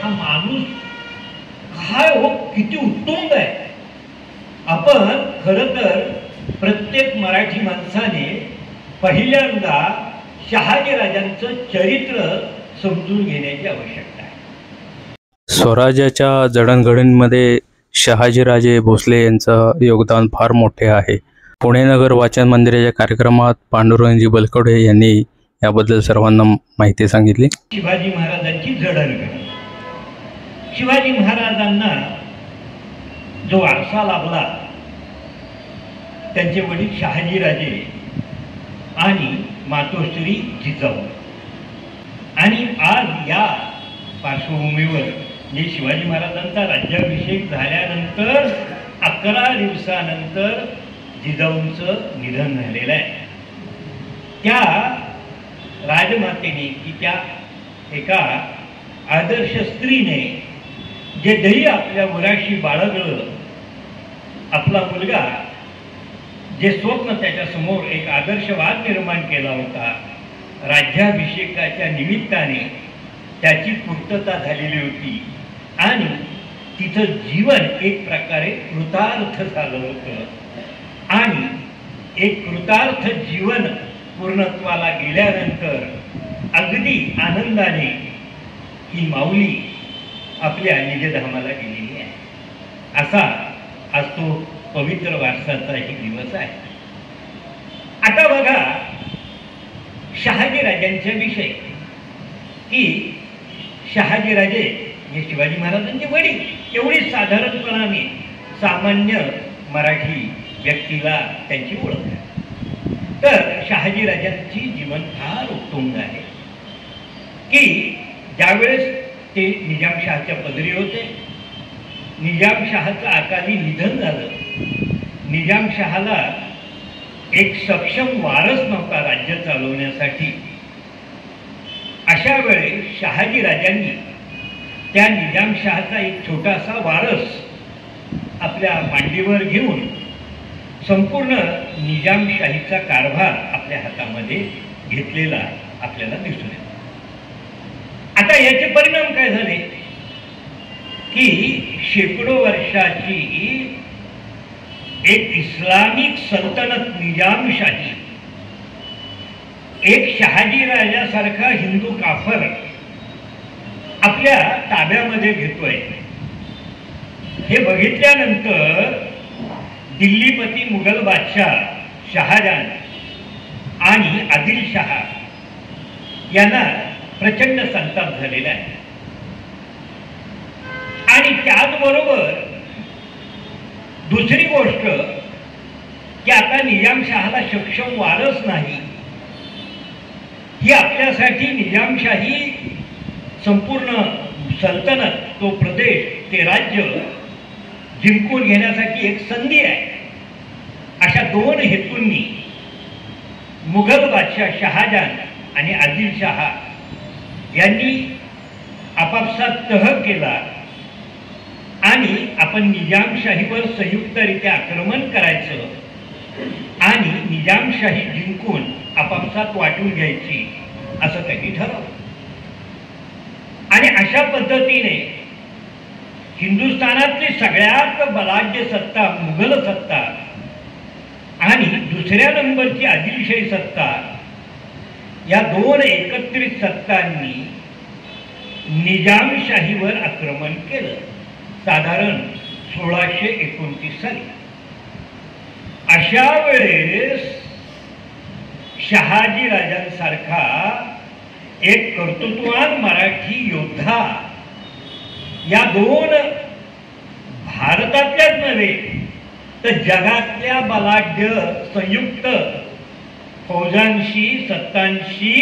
हा माणूस काय हो, किती उत्तुंग आहे. आपण खरं तर प्रत्येक मराठी माणसाने पहिल्यांदा शहाजीराजांचं चरित्र समजून घेण्याची आवश्यकता आहे. स्वराज्याच्या जडणघडणीमध्ये शहाजीराजे भोसले यांचं योगदान फार मोठे आहे. पुणे नगर वाचन मंदिराच्या कार्यक्रमात पांडुरंगजी बलकवडे यांनी याबद्दल सर्वांना माहिती सांगितली. शिवाजी महाराजांची जडणघडण. शिवाजी महाराजांना जो वारसा लाभला त्यांचे वडील शहाजीराजे आणि मातोश्री जिजाऊ, आणि आज या पार्श्वभूमीवर जे शिवाजी महाराजांचा राज्याभिषेक झाल्यानंतर 11 दिवसानंतर जिजाऊंचं निधन झालेलं आहे. त्या राजमातेने की त्या एका आदर्श स्त्रीने जे ध्येय आपल्या मुलाशी बाळगलं, आपला मुलगा जे स्वप्न त्याच्यासमोर एक आदर्शवाद निर्माण केला होता, राज्याभिषेकाच्या निमित्ताने त्याची पूर्तता झालेली होती आणि तिचं जीवन एक प्रकारे कृतार्थ झालं होतं. आणि एक कृतार्थ जीवन पूर्णत्वाला गेल्यानंतर अगदी आनंदाने ही माऊली आपल्या निजधामाला गेलेली आहे. असा आज तो पवित्र वारसाचाही दिवस आहे. आता बघा शहाजीराजांच्या विषयी की शहाजीराजे हे शिवाजी महाराजांचे वडील एवढी साधारणपणाने सामान्य मराठी व्यक्तीला त्यांची ओळख आहे. तर शहाजीराजांची जीवन फार उत्तुंग आहे की ज्यावेळेस ते निजामशहाच्या पदरी होते, निजामशहाचं अकाली निधन झालं. निजामशहाला एक सक्षम वारस नव्हता राज्य चालवण्यासाठी. अशा वेळेस शहाजीराजांनी त्या निजामशहाचा एक छोटासा वारस आपल्या मांडीवर घेऊन संपूर्ण निजामशाहीचा कारभार आपल्या हातामध्ये घेतलेला आपल्याला दिसून येतो. आता याचे परिणाम काय झाले की शेकडो वर्षाची एक इस्लामिक सल्तनत निजामशाही एक शहाजीराजासारखा हिंदू काफर आपल्या ताब्यामध्ये घेतोय. हे बघितल्यानंतर दिल्लीपती मुघल बादशाह शहाजहान आणि आदिलशहा यांना प्रचंड संताप झालेला आहे. आणि त्याचबरोबर दुसरी गोष्ट की आता निजामशहाला सक्षम वारस नाही. ही आपल्यासाठी निजामशाही संपूर्ण सल्तनत, तो प्रदेश, ते राज्य जिंकून घेण्यासाठी एक संधी आहे. अशा दोन हेतूंनी मुघल बादशाह शहाजहान आणि आदिलशहा यांनी आपापसात तह केला आणि आपण निजामशाहीवर संयुक्तरित्या आक्रमण करायचं आणि निजामशाही जिंकून आपापसात वाटून घ्यायची असं त्यांनी ठरवलं. आणि अशा पद्धतीने हिंदुस्थानातली सगळ्यात बलाढ्य सत्ता मुघल सत्ता आणि दुसऱ्या नंबरची आदिलशाही सत्ता या दोन एकत्रित सत्तांनी निजामशाहीवर आक्रमण केलं साधारण 1629 साली. अशा वेळेस शहाजीराजांसारखा एक कर्तृत्ववान मराठी योद्धा या दोन भारतातल्याच नव्हे तर जगातल्या बलाढ्य संयुक्त फौजांशी सत्तांशी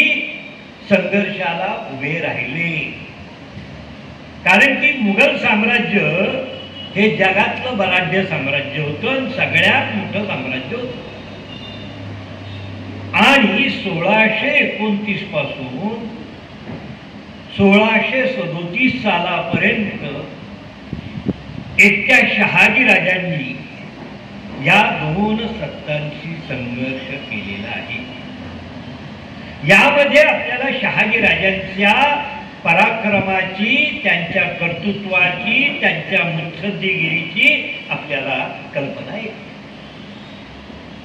संघर्षाला उभे राहिले. कारण की मुघल साम्राज्य हे जगातलं बलाढ्य साम्राज्य होतं, सगळ्यात मोठं साम्राज्य होतं. आणि 1629 पासून 1637 सालापर्यंत एकट्या शहाजीराजांनी या दोन सत्तांशी संघर्ष केलेला आहे. यामध्ये आपल्याला शहाजीराजांच्या पराक्रमाची, त्यांच्या कर्तृत्वाची, त्यांच्या मुत्सद्देगिरीची आपल्याला कल्पना येते.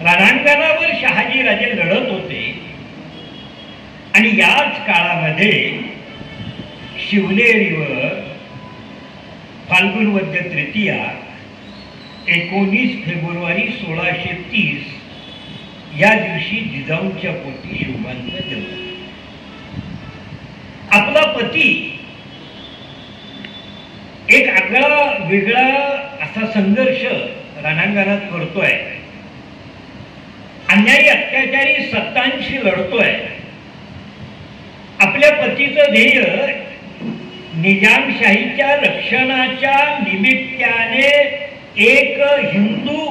रणांगणावर शहाजीराजे लढत होते आणि याच काळामध्ये शिवनेरीवर फाल्गुन वद्य तृतीया 19 फेब्रुवारी 1630 या दिवशी जिजाऊंच्या पोटी शिवबांचा जन्म. आपला पती एक आगळा वेगळा असा संघर्ष रणांगणात करतोय, अन्यायी अत्याचारी सत्तांशी लढतोय. आपल्या पतीचं ध्येय निजामशाहीच्या रक्षणाच्या निमित्ताने एक हिंदू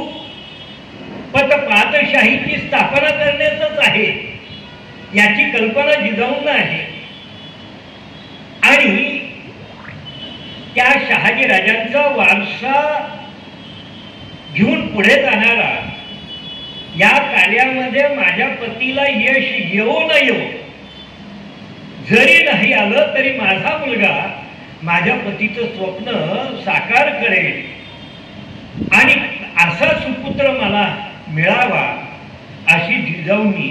पतपातशाहीची स्थापना करण्याचंच आहे, याची कल्पना जिजाऊंना आहे. आणि त्या शहाजीराजांचा वारसा घेऊन पुढे जाणारा या कार्यामध्ये माझ्या पतीला यश येऊ न येऊ, जरी नाही आलं तरी माझा मुलगा माझ्या पतीचं स्वप्न साकार करेल आणि असा सुपुत्र मला मिळावा अशी जिजाऊंनी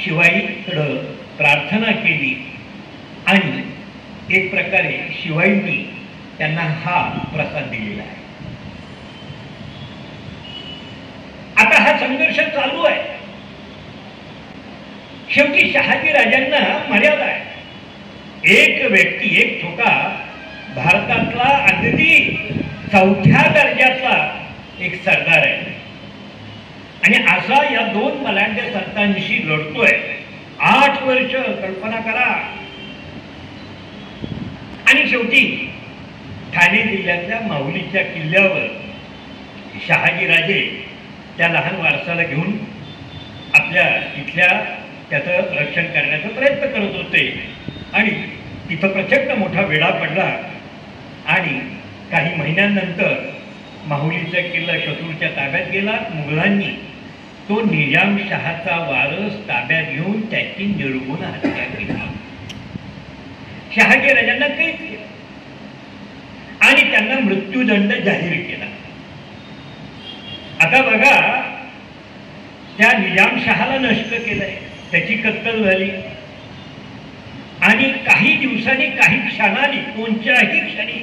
शिवाईकडं प्रार्थना केली. आणि एक प्रकारे शिवाईंनी त्यांना हा प्रसाद दिलेला आहे. आता हा संघर्ष चालू आहे. शेवटी शहाजीराजांना मर्यादा आहे. एक व्यक्ती, एक ठोका भारतातला अगदी 4थ्या दर्जातला एक सरदार आहे आणि असा या 2 बलाढ्य सत्तांशी लढतोय 8 वर्ष. कल्पना करा. आणि शेवटी ठाणे जिल्ह्यातल्या माहुलीच्या किल्ल्यावर शहाजीराजे त्या लहान वारसाला घेऊन आपल्या इथल्या त्याचं रक्षण करण्याचा प्रयत्न करत होते आणि तिथं प्रचंड मोठा वेढा पडला आणि काही महिन्यानंतर माहुलीचा किल्ला शत्रूच्या ताब्यात गेला. मुघलांनी तो निजामशहाचा वारस ताब्यात घेऊन त्याची निर्गुण हत्या केली. शहाजीराजांना कैद केलं आणि त्यांना मृत्यूदंड जाहीर केला. आता बघा, त्या निजामशहाला नष्ट केलंय, त्याची कत्तल झाली आणि काही दिवसांनी, काही क्षणांनी, कोणत्याही क्षणी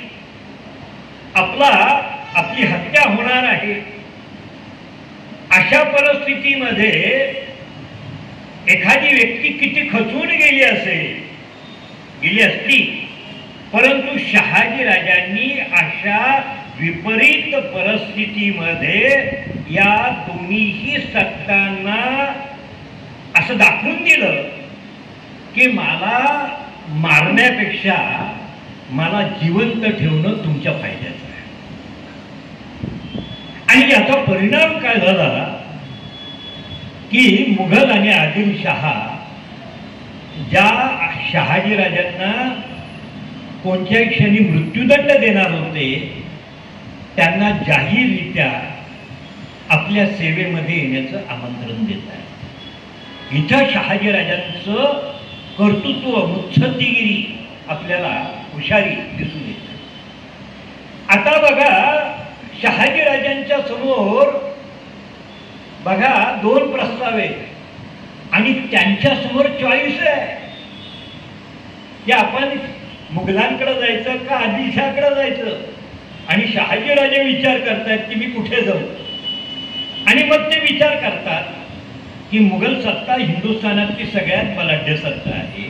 आपली हत्या होणार आहे. अशा परिस्थितीमध्ये एखादी व्यक्ती किती खचून गेली असती, परंतु शहाजीराजांनी अशा विपरीत परिस्थितीमध्ये या दोन्हीही सत्तांना असं दाखवून दिलं की मला मारण्यापेक्षा मला जिवंत ठेवणं तुमच्या फायद्याचं आहे. आणि याचा परिणाम काय झाला की मुघल आणि आदिलशहा ज्या शहाजीराजांना कोणत्याही क्षणी मृत्यूदंड देणार होते त्यांना जाहीररित्या आपल्या सेवेमध्ये येण्याचं आमंत्रण देत आहे. इथं शहाजीराजांचं कर्तृत्व, मुत्सद्देगिरी आपल्याला हुशारी दिसून येते. आता बघा, शहाजीराजांच्या समोर बघा 2 प्रस्ताव आहेत आणि त्यांच्या समोर चॉईस आहे की आपण मुघलांकडे जायचं का आदिलशहाकडे जायचं. आणि शहाजीराजे विचार करतात की मी कुठे जाऊ. आणि मग ते विचार करतात की मुघल सत्ता हिंदुस्थानातली सगळ्यात बलाढ्य सत्ता आहे.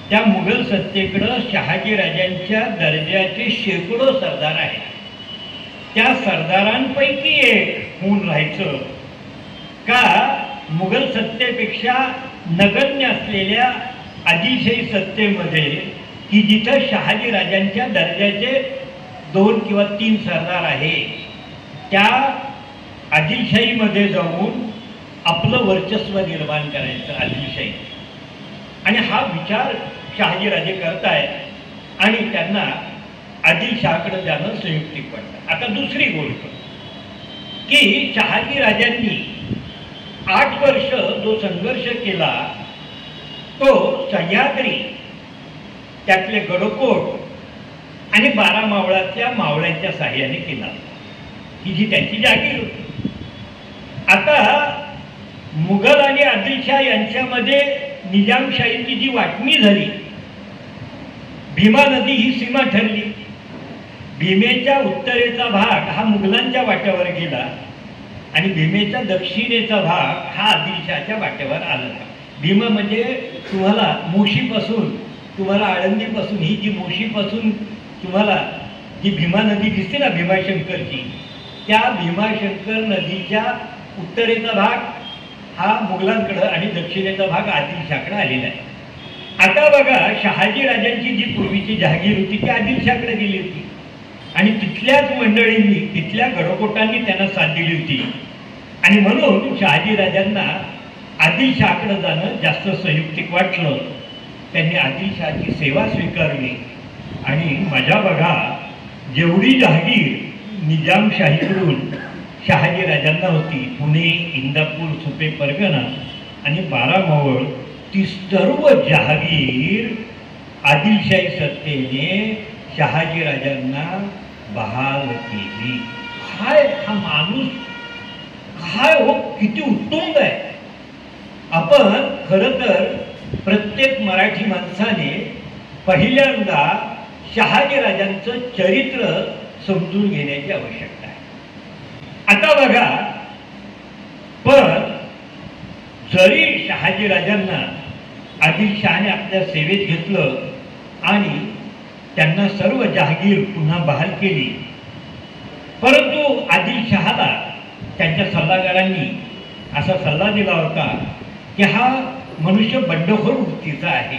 त्या मुघल सत्तेकडं शहाजीराजांच्या दर्जाचे शेकडो सरदार आहेत. त्या सरदारांपैकी एक होऊन राहायचं का मुघल सत्तेपेक्षा नगण्य असलेल्या आदिलशाही सत्तेमध्ये की जिथं शहाजीराजांच्या दर्जाचे 2 किंवा 3 सरदार आहे, त्या आदिलशाहीमध्ये जाऊन आपलं वर्चस्व निर्माण करायचं आदिलशाही. आणि हा विचार शहाजीराजे करतायत आणि त्यांना आदिलशहाकडे जाणं संयुक्तिक वाटतं. आता दुसरी गोष्ट की शहाजीराजांनी 8 वर्ष जो संघर्ष केला तो सह्याद्री त्यातले गडकोट आणि 12 मावळातल्या मावळ्यांच्या साह्याने केला ही जी त्यांची जागीर होती. आता मुघल आणि आदिलशाह यांच्यामध्ये निजामशाहीची जी वाटणी झाली, भीमा नदी ही सीमा ठरली. भीमेच्या उत्तरेचा भाग हा मुघलांच्या वाट्यावर गेला आणि भीमेच्या दक्षिणेचा भाग हा आदिलशाहच्या वाट्यावर आला. भीमा म्हणजे तुम्हाला मोशीपासून, तुम्हाला आळंदीपासून, ही जी मोशीपासून तुम्हाला जी भीमा नदी दिसते ना भीमाशंकरची, त्या भीमाशंकर नदीच्या उत्तरेचा भाग हा मुघलांकडं आणि दक्षिणेचा भाग आदिलशाहकडे आलेला आहे. आता बघा, शहाजी राजांची जी पूर्वीची जहागीर होती ती आदिलशाहकडे गेली होती आणि तिथल्याच मंडळींनी, तिथल्या गडकोटांनी त्यांना साथ दिली होती आणि म्हणून शहाजी राजांना आदिलशाहकडे जाणं जास्त संयुक्तिक वाटलं. त्यांनी आदिलशाहची सेवा स्वीकारली आणि मजा बघा, जेवढी जहागीर निजामशाहीकडून शहाजी राजांना होती, पुणे, इंदापूर, सुपे परगणा आणि 12 मावळ, ती सर्व जहागीर आदिलशाही सत्तेने शहाजी राजांना बहाल केली. काय हा माणूस, काय हो, किती उत्तुंग आहे. आपण खरं तर प्रत्येक मराठी माणसाने पहिल्यांदा शहाजी राजांचं चरित्र समजून घेण्याची आवश्यकता आहे. आता बघा, पण जरी शहाजी राजांना आदिलशहाने आपल्या सेवेत घेतलं आणि त्यांना सर्व जहागीर पुन्हा बहाल केली, परंतु आदिलशहाला त्यांच्या सल्लागारांनी असा सल्ला दिला होता की हा मनुष्य बंडखोर वृत्तीचा आहे,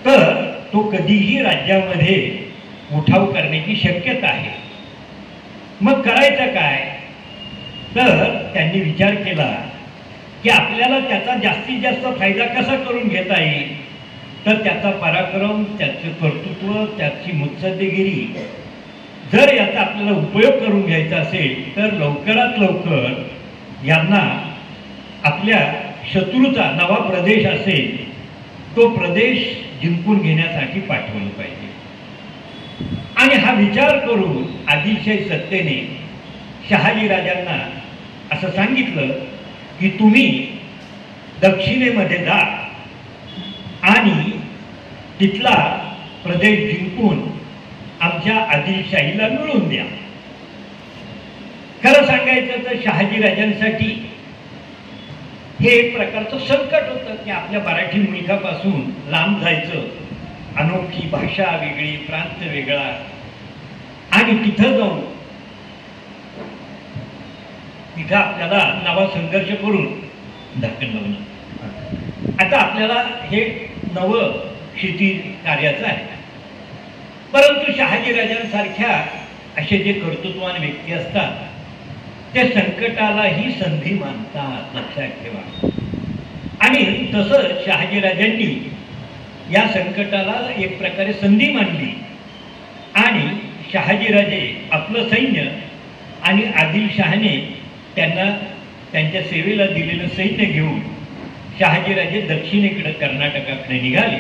तर तो कधीही राज्यामध्ये उठाव करण्याची शक्यता आहे. मग करायचं काय? तर त्यांनी विचार केला की आपल्याला त्याचा जास्तीत जास्त फायदा कसा करून घेता येईल. तर त्याचा पराक्रम, त्याचं कर्तृत्व, त्याची मुत्सद्देगिरी जर याचा आपल्याला उपयोग करून घ्यायचा असेल तर लवकरात लवकर यांना आपल्या शत्रूचा नवा प्रदेश असेल तो प्रदेश जिंकून घेण्यासाठी पाठवलं पाहिजे. आणि हा विचार करून आदिलशाही सत्तेने शहाजी राजांना असं सांगितलं की तुम्ही दक्षिणेमध्ये जा आणि तिथला प्रदेश जिंकून आमच्या आदिलशाहीला मिळवून द्या. खरं सांगायचं तर शहाजी राजांसाठी हे एक प्रकारचं संकट होतं की आपल्या मराठी मुलखापासून लांब जायचं, अनोखी भाषा वेगळी, प्रांत वेगळा, आणि तिथं जाऊन तिथं आपल्याला नवा संघर्ष करून धाकण लावणं. आता आपल्याला हे नवं शेती कार्याचं आहे, परंतु शहाजी राजांसारख्या असे जे कर्तृत्वान व्यक्ती असतात ते संकटालाही संधी मानतात, लक्षात ठेवा. आणि तसं शहाजी राजांनी या संकटाला एक प्रकारे संधी मानली आणि शहाजीराजे आपलं सैन्य आणि आदिलशहाने त्यांना त्यांच्या सेवेला दिलेलं सैन्य घेऊन शहाजीराजे दक्षिणेकडे कर्नाटकाकडे निघाले.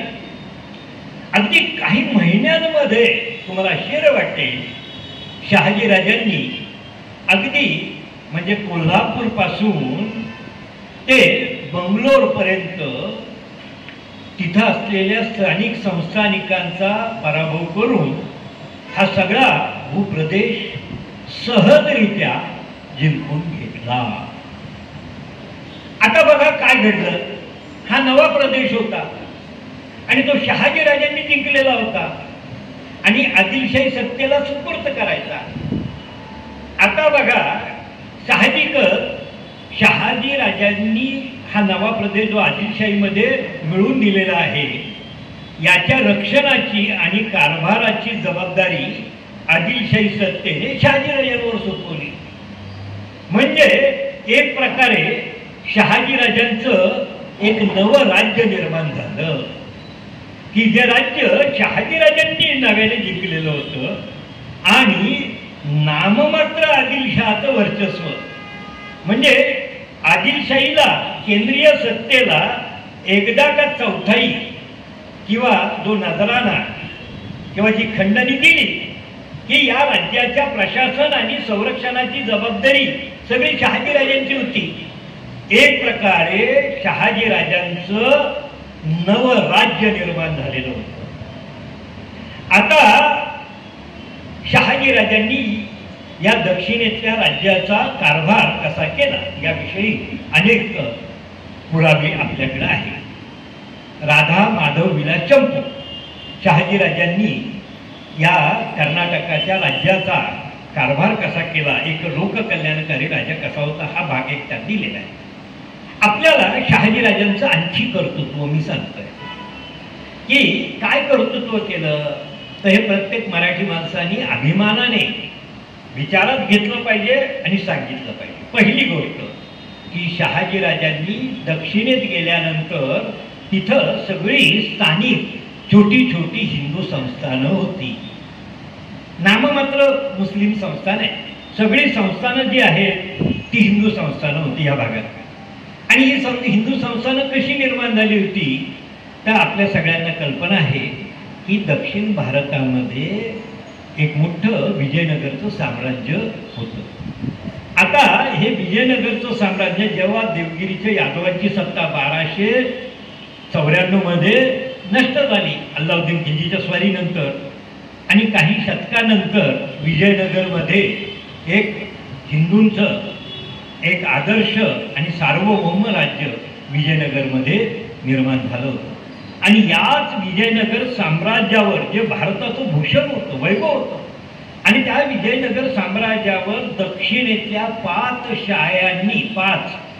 अगदी काही महिन्यांमध्ये तुम्हाला आश्चर्य वाटेल, शहाजीराजांनी अगदी म्हणजे कोल्हापूर पासून ते बंगलोरपर्यंत तिथं असलेल्या स्थानिक संस्थानिकांचा पराभव करून हा सगळा भूप्रदेश सहजरित्या जिंकून घेतला. आता बघा काय घडलं, हा नवा प्रदेश होता आणि तो शहाजी राजांनी जिंकलेला होता आणि आदिलशाही सत्तेला सुपूर्द करायचा. आता बघा, साहजिकच शहाजी राजांनी हा नवा प्रदेश जो आदिलशाहीमध्ये मिळवून दिलेला आहे याच्या रक्षणाची आणि कारभाराची जबाबदारी आदिलशाही सत्तेने शहाजी राजांवर सोपवली. म्हणजे एक प्रकारे शहाजी राजांचं एक नवं राज्य निर्माण झालं की जे राज्य शहाजी राजांनी नव्याने जिंकलेलं होतं आणि नाममात्र आदिलशहाचं वर्चस्व. म्हणजे आदिलशाहीला, केंद्रीय सत्तेला एकदा का चौथाई किंवा जो नजराना किंवा जी खंडणी दिली की या राज्याच्या प्रशासन आणि संरक्षणाची जबाबदारी सगळी शहाजीराजांची होती. एक प्रकारे शहाजीराजांचं नवराज्य निर्माण झालेलं होतं. आता शहाजीराजांनी या दक्षिणेतल्या राज्याचा कारभार कसा केला याविषयी अनेक पुरावे आपल्याकडे आहेत. राधा माधव विलास चंपू शहाजीराजांनी या कर्नाटकाच्या राज्याचा कारभार कसा केला, एक लोककल्याणकारी राजा कसा होता, हा भाग एक त्यात दिलेला आहे. आपल्याला शहाजीराजांचं आणखी कर्तृत्व मी सांगतोय की काय कर्तृत्व केलं तर हे प्रत्येक मराठी माणसाने अभिमानाने विचारात घेतलं पाहिजे आणि सांगितलं पाहिजे. पहिली गोष्ट की शहाजीराजांनी दक्षिणेत गेल्यानंतर तिथं सगळी स्थानिक छोटी छोटी हिंदू संस्थानं होती. नाममात्र मुस्लिम संस्थान आहे, सगळी संस्थानं जी आहेत ती हिंदू संस्थानं होती या भागात. आणि ही हिंदू संस्थानं कशी निर्माण झाली होती तर आपल्या सगळ्यांना कल्पना आहे की दक्षिण भारतामध्ये एक मोठं विजयनगरचं साम्राज्य होतं. आता हे विजयनगरचं साम्राज्य जेव्हा देवगिरीच्या यादवांची सत्ता 1294 मध्ये नष्ट झाली अल्लाउद्दीन खिलजीच्या स्वारीनंतर आणि काही शतकानंतर विजयनगरमध्ये एक हिंदूंचं एक आदर्श आणि सार्वभौम राज्य विजयनगरमध्ये निर्माण झालं होतं. आणि याच विजयनगर साम्राज्यावर जे भारताचं भूषण होतं, वैभव होतं, आणि त्या विजयनगर साम्राज्यावर दक्षिणेतल्या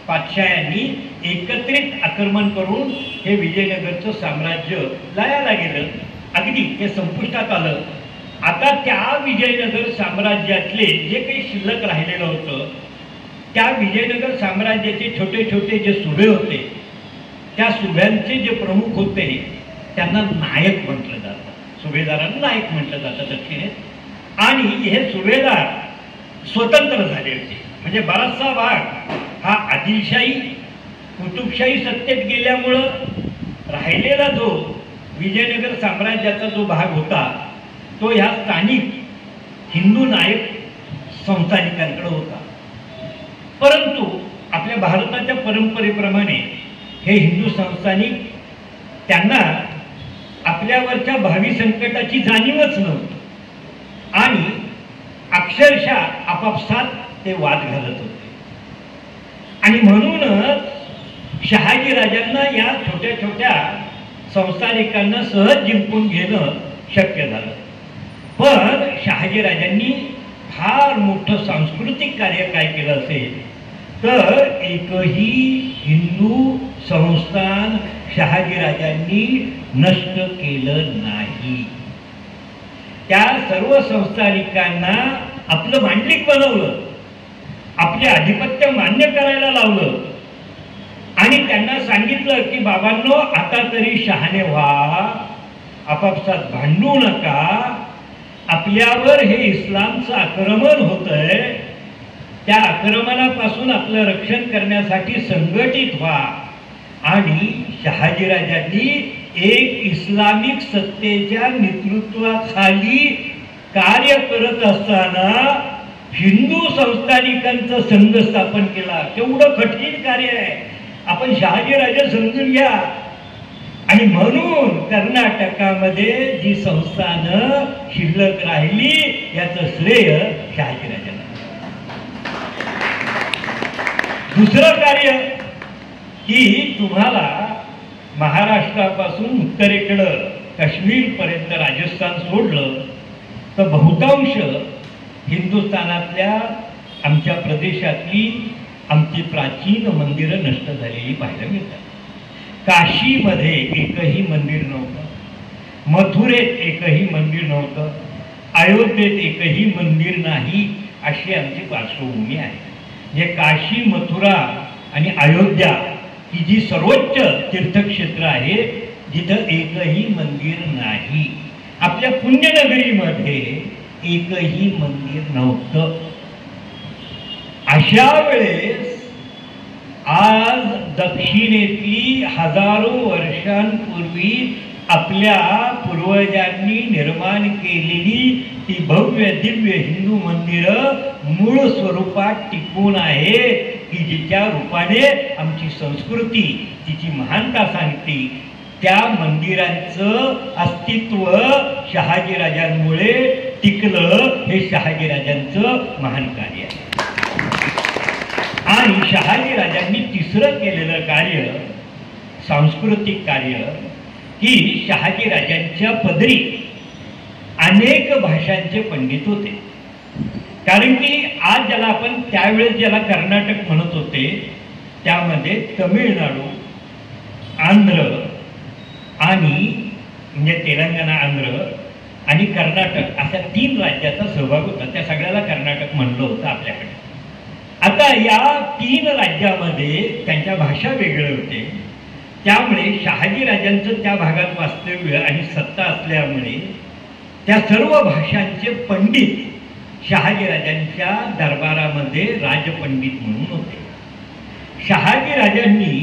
पाचशायांनी एकत्रित आक्रमण करून हे विजयनगरचं साम्राज्य लयाला गेलं, अगदी ते संपुष्टात आलं. आता त्या विजयनगर साम्राज्यातले जे काही शिल्लक राहिलेलं होतं त्या विजयनगर साम्राज्याचे छोटे छोटे जे सुभे होते त्या सुभ्यांचे जे प्रमुख होते त्यांना नायक म्हटलं जातं, सुभेदारांना नायक म्हटलं जातं दक्षिणेत. आणि हे सुभेदार स्वतंत्र झाले होते, म्हणजे बराचसा भाग हा आदिलशाही कुतुबशाही सत्तेत गेल्यामुळं राहिलेला जो विजयनगर साम्राज्याचा जो भाग होता तो ह्या स्थानिक हिंदू नायक संस्थानिकांकडे होता. परंतु आपल्या भारताच्या परंपरेप्रमाणे हे हिंदू संस्थानिक त्यांना आपल्यावरच्या भावी संकटाची जाणीवच नव्हती आणि अक्षरशः आपापसात ते वाद घालत होते. आणि म्हणूनच शहाजीराजांना या छोट्या छोट्या संस्थानिकांना सहज जिंकून घेणं शक्य झालं. पण शहाजीराजांनी फार मोठं सांस्कृतिक कार्य काय केलं असेल तर एकही हिंदू संस्थान शहाजीराजांनी नष्ट केलं नाही. त्या सर्व संस्थानिकांना आपलं मांडलिक बनवलं, आपले आधिपत्य मान्य करायला लावलं आणि त्यांना सांगितलं की बाबांनो आता तरी शहाणे व्हा, आपापसात भांडू नका, आपल्यावर हे इस्लामचं आक्रमण होतंय, त्या आक्रमणापासून आपलं रक्षण करण्यासाठी संघटित व्हा. आणि शहाजीराजांनी एक इस्लामिक सत्तेच्या नेतृत्वाखाली कार्य करत असताना हिंदू संस्थानिकांचा संघ स्थापन केला. केवढं कठीण कार्य आहे, आपण शहाजीराजा समजून घ्या. आणि म्हणून कर्नाटकामध्ये जी संस्थानं शिल्लक राहिली याचं श्रेय शहाजीराजांना. दुसरं कार्य की तुम्हाला महाराष्ट्रापासून उत्तरेकडं काश्मीरपर्यंत राजस्थान सोडलं तर बहुतांश हिंदुस्थानातल्या आमच्या प्रदेशातली आमची प्राचीन मंदिरं नष्ट झालेली पाहायला मिळतात. काशीमध्ये एकही मंदिर नव्हतं, मथुरेत एकही मंदिर नव्हतं, अयोध्येत एकही मंदिर नाही, अशी आमची पार्श्वभूमी आहे. जे काशी, मथुरा आणि अयोध्या ही जी सर्वोच्च तीर्थक्षेत्र आहे जिथं एकही मंदिर नाही. आपल्या पुण्यनगरीमध्ये एकही मंदिर नव्हतं. अशा वेळेस आज दक्षिणेतली हजारो वर्षांपूर्वी आपल्या पूर्वजांनी निर्माण केलेली ती भव्य दिव्य हिंदू मंदिरं मूळ स्वरूपात टिकून आहे की जिच्या रूपाने आमची संस्कृती तिची महानता सांगते. त्या मंदिरांचं अस्तित्व शहाजीराजांमुळे टिकलं, हे शहाजीराजांचं महान कार्य आहे. आणि शहाजीराजांनी तिसरं केलेलं कार्य, सांस्कृतिक कार्य, की शहाजीराजांच्या पदरी अनेक भाषांचे पंडित होते. कारण की आज ज्याला आपण त्यावेळेस ज्याला कर्नाटक म्हणत होते त्यामध्ये तमिळनाडू, आंध्र आणि म्हणजे तेलंगणा, आंध्र आणि कर्नाटक अशा 3 राज्याचा सहभाग होता. त्या सगळ्याला कर्नाटक म्हणलं होतं आपल्याकडे. आता या 3 राज्यामध्ये त्यांच्या भाषा वेगळ्या होते. त्यामुळे शहाजीराजांचं त्या भागात वास्तव्य आणि सत्ता असल्यामुळे त्या सर्व भाषांचे पंडित शहाजीराजांच्या दरबारामध्ये राजपंडित म्हणून होते. शहाजीराजांनी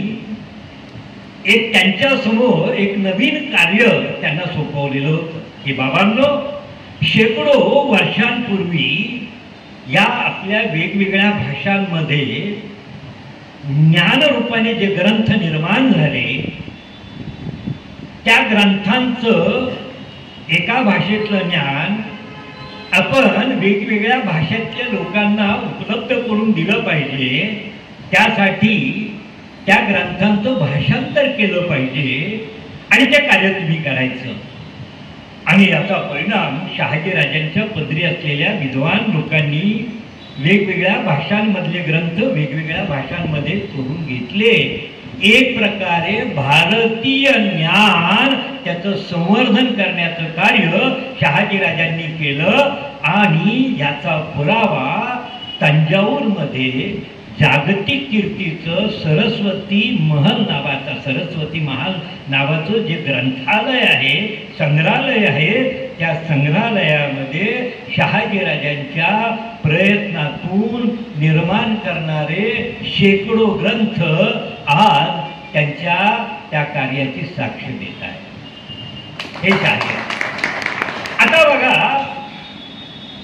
त्यांच्यासमोर एक नवीन कार्य त्यांना सोपवलेलं होतं की बाबांनो, शेकडो वर्षांपूर्वी या आपल्या वेगवेगळ्या भाषांमध्ये ज्ञानरूपाने जे ग्रंथ निर्माण झाले त्या ग्रंथांचं एका भाषेतलं ज्ञान आपण वेगवेगळ्या भाषेतल्या लोकांना उपलब्ध करून दिलं पाहिजे. त्यासाठी त्या ग्रंथांचं भाषांतर केलं पाहिजे आणि ते कार्य तुम्ही करायचं. आणि याचा परिणाम शहाजीराजांच्या पदरी असलेल्या विद्वान लोकांनी वेगवेगळ्या भाषांमधले ग्रंथ वेगवेगळ्या भाषांमध्ये करून घेतले. एक प्रकारे भारतीय ज्ञान त्याचं संवर्धन करण्याचं कार्य शहाजीराजांनी केलं. आणि याचा पुरावा तंजाऊरमध्ये जागतिक कीर्तीचं सरस्वती महल नावाचं जे ग्रंथालय आहे, संग्रहालय आहे, त्या संग्रहालयामध्ये शहाजीराजांच्या प्रयत्नातून निर्माण करणारे शेकडो ग्रंथ आज त्यांच्या त्या कार्याची साक्ष देत आहे. हे शहाजी. आता बघा,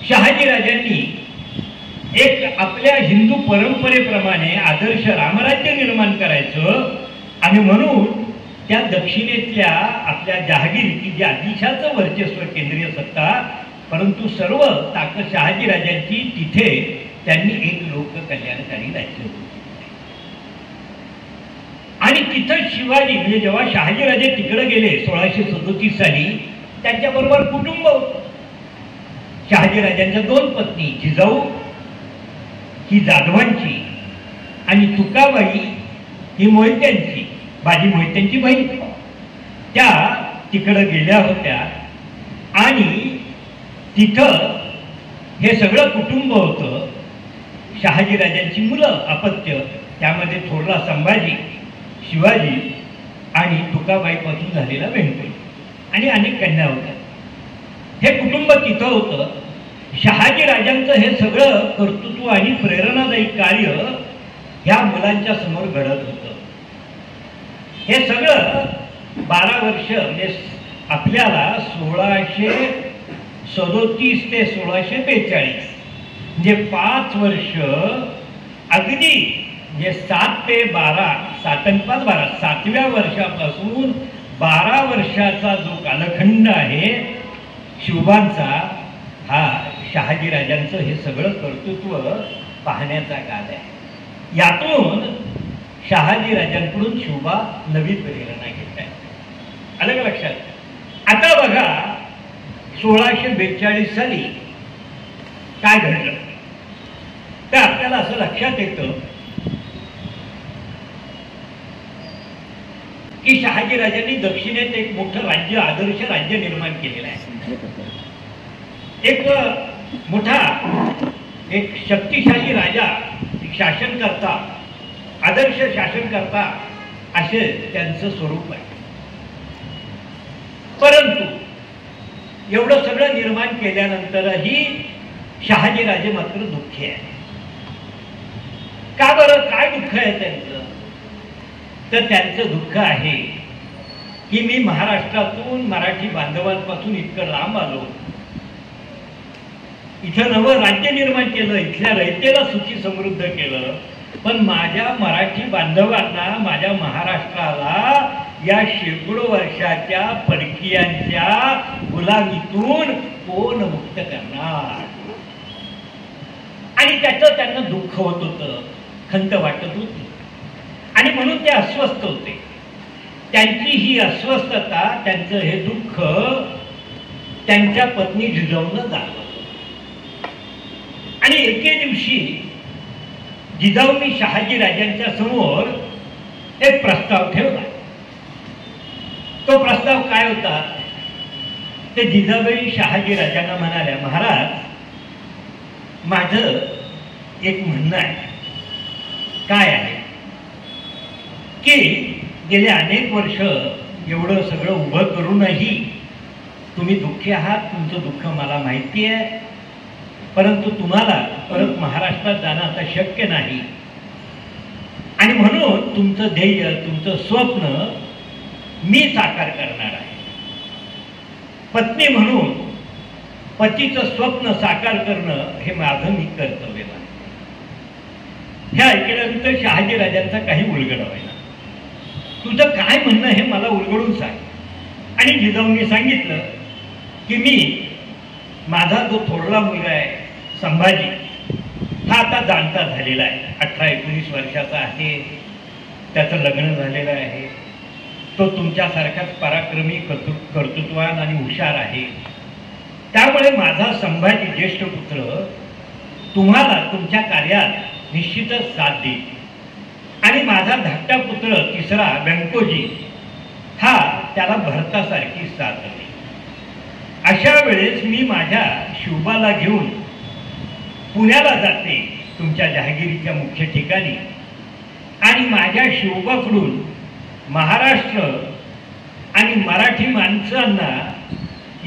शहाजीराजांनी एक आपल्या हिंदू परंपरेप्रमाणे आदर्श रामराज्य निर्माण करायचं आणि म्हणून त्या दक्षिणेतल्या आपल्या जहागिरी की जी आदिशाचं वर्चस्व केंद्रीय सत्ता, परंतु सर्व ताकद शहाजीराजांची, तिथे त्यांनी एक लोककल्याणकारी राज्य आणि तिथं शिवाजी म्हणजे जेव्हा शहाजीराजे तिकडे गेले 1637 साली त्यांच्याबरोबर कुटुंब होतं. शहाजीराजांच्या 2 पत्नी, जिजाऊ ही जाधवांची आणि तुकाबाई ही मोहित्यांची, बाजी मोहित्यांची बहीण, त्या तिकडं गेल्या होत्या. आणि तिथं हे सगळं कुटुंब होतं. शहाजीराजांची मुलं अपत्य, त्यामध्ये थोरला संभाजी, शिवाजी आणि तुकाबाईपासून झालेला व्यंकट आणि अनेक कन्या होत्या. हे कुटुंब तिथं होतं. शहाजीराजांचं हे सगळं कर्तृत्व आणि प्रेरणादायी कार्य ह्या मुलांच्या समोर घडत होतं. हे सगळं 12 वर्ष म्हणजे आपल्याला 1637 ते 1642 म्हणजे 5 वर्ष अगदी म्हणजे 7 ते 12, 7 आणि 5 12, 7व्या वर्षापासून 12 वर्षाचा जो कालखंड आहे शिवबांचा, हा शहाजीराजांचं हे सगळं कर्तृत्व पाहण्याचा काल आहे. यातून शहाजीराजांकडून शिवबा नवी प्रेरणा घेत आहे. आलं का लक्षात? आता बघा 1642 साली काय घडलं तर आपल्याला असं लक्षात येतं की शहाजीराजांनी दक्षिणेत एक मोठं राज्य, आदर्श राज्य निर्माण केलेलं आहे. एक मोठा, एक शक्तिशाली राजा, शासनकर्ता, आदर्श शासनकर्ता असे त्यांचं स्वरूप आहे. परंतु एवढं सगळं निर्माण केल्यानंतरही शहाजीराजे मात्र दुःखी आहे. का बरं? काय दुःख आहे त्यांचं? तर त्यांचं दुःख आहे की मी महाराष्ट्रातून मराठी बांधवांपासून इतकं लांब आलो, इथं नवं राज्य निर्माण केलं, इथल्या रयतेला सुखी समृद्ध केलं, पण माझ्या मराठी बांधवांना, माझ्या महाराष्ट्राला या शेकडो वर्षाच्या परकीयांच्या गुलामीतून कोण मुक्त करणार? आणि त्याचं त्यांना दुःख होत होतं, खंत वाटत होती, आणि म्हणून ते अस्वस्थ होते. त्यांची ही अस्वस्थता, त्यांचं हे दुःख त्यांच्या पत्नी जिजाऊंना जाणवलं. आणि एके दिवशी जिजाऊंनी शहाजी राजांच्या समोर एक प्रस्ताव ठेवला. तो प्रस्ताव काय होता? ते जिजाबाई शहाजी राजांना म्हणाल्या, महाराज, माझं एक म्हणणं आहे. काय आहे की गेले अनेक वर्ष एवढं सगळं उभं करूनही तुम्ही दुःखी आहात, तुमचं दुःख मला माहिती आहे, परंतु तुम्हाला परत महाराष्ट्रात जाणं आता शक्य नाही, आणि म्हणून तुमचं ध्येय, तुमचं स्वप्न मी साकार करणार आहे. पत्नी म्हणून पतीचं स्वप्न साकार करणं हे माझं मी कर्तव्य आहे. हे ऐकल्यानंतर शहाजी राजांचा काही उलगडा व्हायला. तुझं काय म्हणणं हे मला उलगडून सांग. आणि जिजाऊंनी सांगितलं की मी, माझा जो थोरला मुलगा आहे संभाजी, हा आता जाणता झालेला आहे, 18-19 वर्षाचा आहे, त्याचं लग्न झालेलं आहे, तो तुमच्यासारखाच पराक्रमी, कर्तृत्वान आणि हुशार आहे. त्यामुळे माझा संभाजी ज्येष्ठ पुत्र तुम्हाला तुमच्या कार्यात निश्चितच साथ देईल, आणि माझा धाकटा पुत्र तिसरा व्यंकोजी हा त्याला भरतासारखी साथ देईल. अशा वेळेस मी माझ्या शिवबाला घेऊन पुण्याला जाते, तुमच्या जहागिरीच्या मुख्य ठिकाणी, आणि माझ्या शिवबाकडून महाराष्ट्र आणि मराठी माणसांना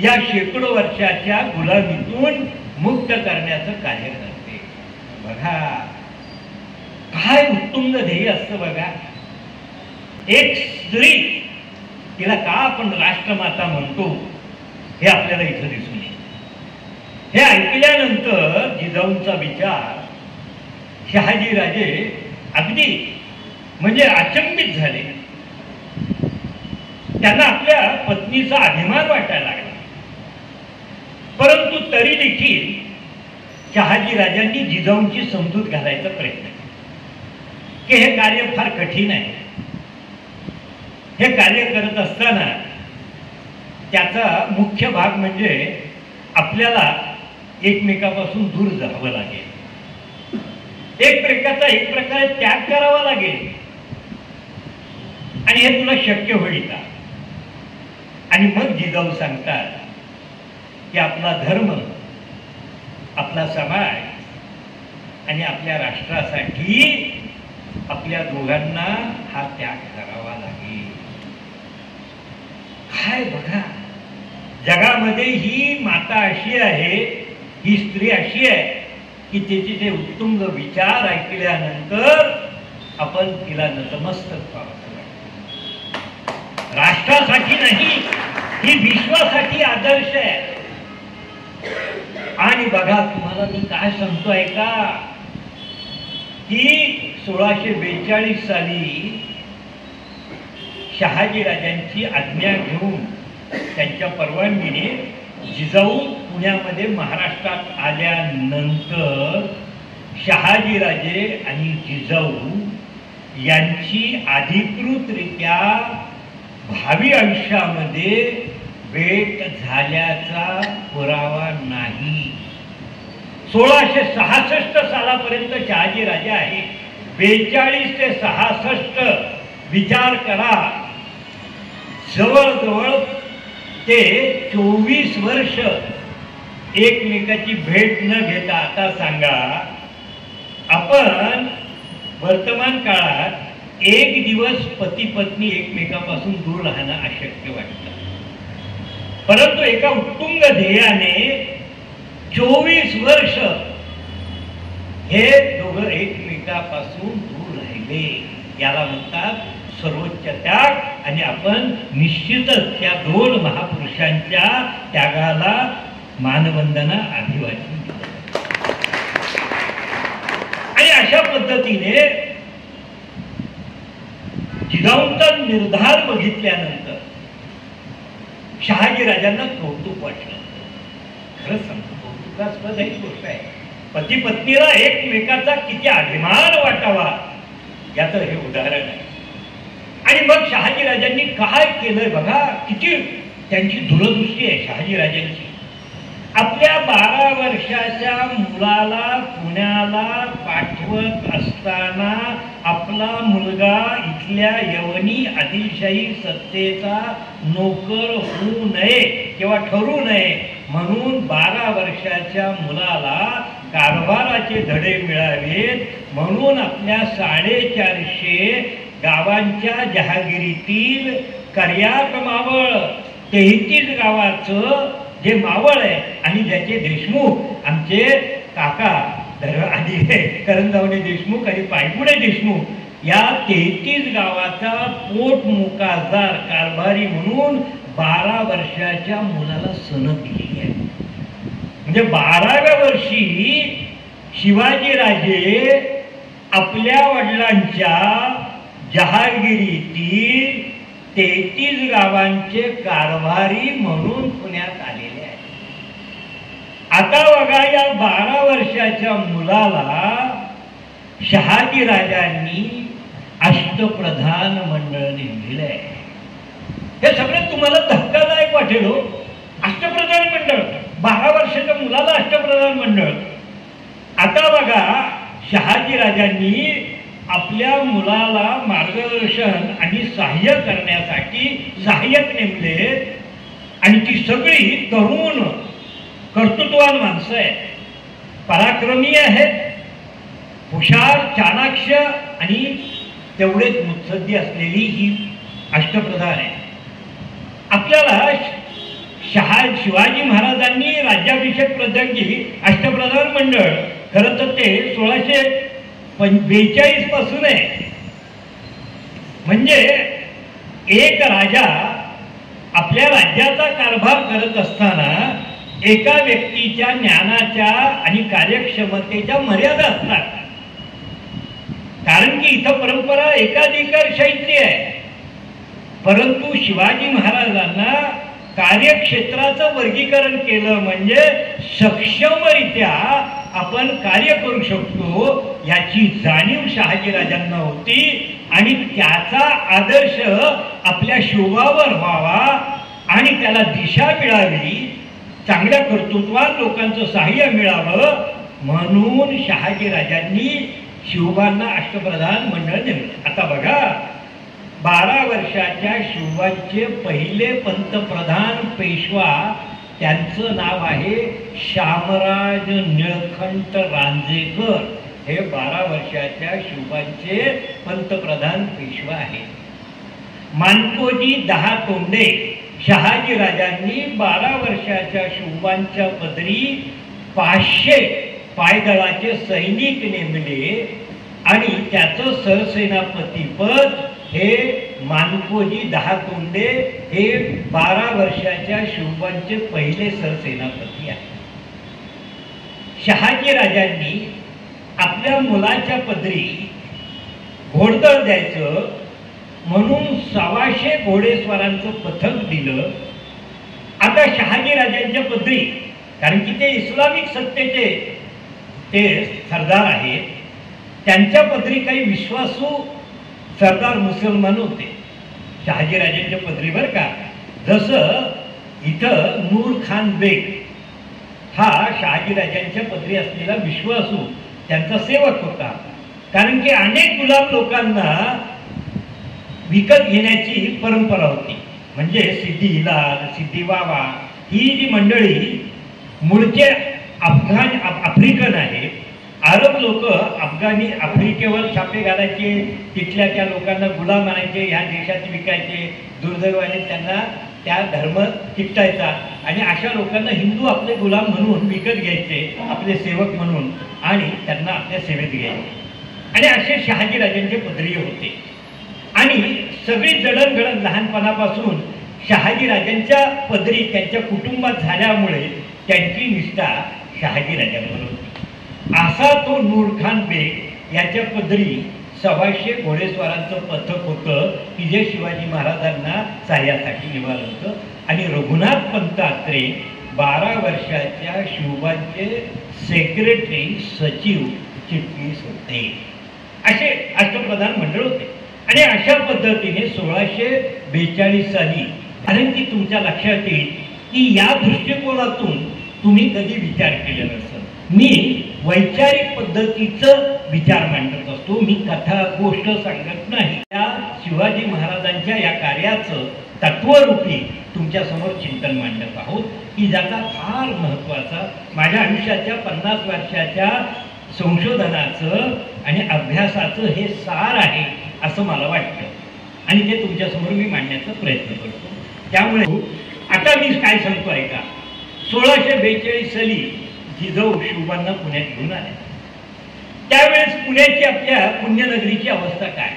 या शेकडो वर्षाच्या गुलामीतून मुक्त करण्याचं कार्य करते. बघा काय उत्तुंग ध्येय असतं. बघा, एक स्त्री, तिला का आपण राष्ट्रमाता म्हणतो हे आपल्याला इथं दिसून येईल. हे ऐकल्यानंतर जिजाऊंचा विचार, शहाजी राजे अगदी म्हणजे अचंबित झाले. त्यांना आपल्या पत्नीचा अभिमान वाटायला लागला. परंतु तरी देखील शहाजी राजांनी जिजाऊंची समजूत घालायचा प्रयत्न केला की हे कार्य फार कठीण आहे. हे कार्य करत असताना त्याचा मुख्य भाग म्हणजे आपल्याला एकमेकापासून दूर जावं लागेल, एक प्रकारे त्याग करावा लागेल, आणि हे तुला शक्य होईल का? आणि मग जिजाऊ सांगतात की आपला धर्म, आपला समाज आणि आपल्या राष्ट्रासाठी आपल्या दोघांना हा त्याग करावा लागेल. काय बघा, जगामध्ये ही माता अशी आहे, ही स्त्री अशी आहे की तिचे ते उत्तुंग विचार ऐकल्यानंतर आपण तिला नतमस्तक व्हावं वाटतं. राष्ट्रासाठी नाही, ही विश्वासाठी आदर्श आहे. आणि बघा, तुम्हाला मी काय सांगतोय का, की 1642 साली शहाजी राजांची आज्ञा घेऊन त्यांच्या परवानगीने जिजाऊ पुण्यामध्ये महाराष्ट्रात आल्यानंतर शहाजी राजे आणि जिजाऊ यांची अधिकृतरित्या भावी आयुष्यामध्ये भेट झाल्याचा पुरावा नाही. 1666 सालापर्यंत शहाजी राजे आहे. 42 ते 66 विचार करा, जवळजवळ ते 24 वर्ष एकमेकाची भेट न घेता. आता सांगा, आपण वर्तमान काळात एक दिवस पती पत्नी एकमेकापासून दूर राहणं अशक्य वाटतं, परंतु एका उत्तुंग ध्येयाने 24 वर्ष हे दोघं एकमेकापासून दूर राहिले. याला म्हणतात सर्वोच्च त्याग आणि आपण निश्चितच त्या दोन महापुरुषांच्या त्यागाला मानवंदना अभिवादन केलं. आणि अशा पद्धतीने जिजाऊंचा निर्धार बघितल्यानंतर शहाजीराजांना कौतुक वाटलं. खरंच सांगतो, कौतुकास्पद एक गोष्ट आहे. पती पत्नीला एकमेकाचा किती अभिमान वाटावा याचं हे उदाहरण आहे. आणि मग शहाजीराजांनी काय केलंय बघा, किती त्यांची दूरदृष्टी आहे शहाजीराजांची. आपल्या 12 वर्षाच्या मुलाला पुण्याला पाठवत असताना आपला मुलगा इथल्या यवनी आदिलशाही सत्तेचा नोकर होऊ नये किंवा ठरू नये म्हणून 12 वर्षाच्या मुलाला कारभाराचे धडे मिळावेत म्हणून आपल्या 450 गावांच्या जहागिरीतील कर्याक मावळ 33 गावाचं जे मावळ आहे आणि ज्याचे देशमुख आमचे काका आधी करंजावणे देशमुख आणि पायपुडे देशमुख या 33 गावाचा पोटमुकाजार कारभारी म्हणून 12 वर्षाच्या मुलाला सनद दिली आहे. म्हणजे 12व्या वर्षी शिवाजीराजे आपल्या वडिलांच्या जहागिरीतील 33 गावांचे कारभारी म्हणून पुण्यात आलेले आहेत. आता बघा, या 12 वर्षाच्या मुलाला शहाजीराजांनी अष्टप्रधान मंडळ नेमलेलं. हे सगळं तुम्हाला धक्कादायक वाटेल हो. अष्टप्रधान मंडळ, 12 वर्षाच्या मुलाला अष्टप्रधान मंडळ. आता बघा, शहाजीराजांनी आपल्या मुलाला मार्गदर्शन आणि सहाय्य करण्यासाठी सहाय्यक नेमले आणि ती सगळी तरुण कर्तृत्ववान माणसं आहेत, पराक्रमी आहेत, हुशार, चाणाक्ष आणि तेवढेच मुत्सद्दी असलेली ही अष्टप्रधान आहे. आपल्याला शिवाजी महाराजांनी राज्याभिषेक प्रसंगी अष्टप्रधान मंडळ, खरं तर ते 1642 पासून आहे. म्हणजे एक राजा आपल्या राज्याचा कारभार करत असताना एका व्यक्तीच्या ज्ञानाच्या आणि कार्यक्षमतेच्या मर्यादा असतात. कारण की इथं परंपरा एकाधिकारशाहीची आहे. परंतु शिवाजी महाराजांना कार्यक्षेत्राचं वर्गीकरण केलं म्हणजे सक्षमरित्या आपण कार्य करू शकतो याची जाणीव शहाजीराजांना होती आणि त्याचा आदर्श आपल्या शोभावर व्हावा आणि त्याला दिशा मिळावी, चांगल्या कर्तृत्वात लोकांचं सहाय्य मिळावं म्हणून शहाजीराजांनी शिवबांना अष्टप्रधान मंडळ नेमलं. आता बघा, 12 वर्षाच्या शिवबांचे पहिले पंतप्रधान पेशवा, त्यांचं नाव आहे शामराज निळकंठ रांजेकर. हे 12 वर्षाच्या शिवबांचे पंतप्रधान पेशवा आहे. मानकोजी 10 तोंडे शहाजीराजांनी 12 वर्षाच्या शिवबांच्या पदरी 500 पायदळाचे सैनिक नेमले आणि त्याचं सरसेनापतीपद हे मानकोजी 10 तोंडे हे 12 वर्षाच्या शिवबांचे पहिले सरसेनापती आहे. शहाजीराजांनी आपल्या मुलाच्या पदरी घोडदळ द्यायचं म्हणून 125 घोडेस्वारांचं पथक दिलं. आता शहाजीराजांच्या पदरी, कारण की ते इस्लामिक सत्तेचे ते सरदार आहेत, त्यांच्या पदरी काही विश्वासू सरदार मुसलमान होते शहाजीराजांच्या पदरीवर का. जसं इथं नूर खान बेग हा शहाजीराजांच्या पदरी असलेला विश्वासू त्यांचा सेवक होता. कारण की अनेक गुलाम लोकांना विकत घेण्याची परंपरा होती. म्हणजे सिद्धी हिलाल, सिद्धी बाबा ही जी मंडळी मूळचे आफ्रिकन आहेत. अरब लोक आफ्रिकेवर छापे घालायचे, तिथल्या त्या लोकांना गुलाम आणायचे, ह्या देशात विकायचे. दुर्दैवाने त्यांना त्या धर्म चिकटायचा आणि अशा लोकांना हिंदू आपले गुलाम म्हणून विकत घ्यायचे, आपले सेवक म्हणून, आणि त्यांना आपल्या सेवेत घ्यायचे. आणि असे शहाजीराजांचे पदरीय होते. आणि सगळी जडणघडण लहानपणापासून शहाजीराजांच्या पदरी त्यांच्या कुटुंबात झाल्यामुळे त्यांची निष्ठा शहाजीराजांवर होती. असा तो नूरखान बेग याच्या पदरी 125 घोडेस्वारांचं पथक होतं की जे शिवाजी महाराजांना सहाय्यासाठी निघालं होतं. आणि रघुनाथ पंत आत्रे 12 वर्षाच्या शिवबांचे सेक्रेटरी सचिव चिटणीस होते. असे अष्टप्रधान मंडळ होते. आणि अशा पद्धतीने 1642 साली, कारण की तुमच्या लक्षात येईल की या दृष्टिकोनातून तुम्ही कधी विचार केलेला नसेल. मी वैचारिक पद्धतीचं विचार मांडत असतो, मी कथा गोष्ट सांगत नाही. या शिवाजी महाराजांच्या या कार्याचं तत्वरूपी तुमच्या समोर चिंतन मांडत आहोत की ज्याचा फार महत्त्वाचा माझ्या आयुष्याच्या 50 वर्षाच्या संशोधनाचं आणि अभ्यासाचं हे सार आहे असं मला वाटतं. आणि ते तुमच्यासमोर मी मांडण्याचा प्रयत्न करतो. त्यामुळे आता मी काय सांगतो ऐका. 1642 साली जिजाऊ शिवबांना पुण्यात घेऊन आले. त्यावेळेस पुण्याची आपल्या पुण्यनगरीची अवस्था काय.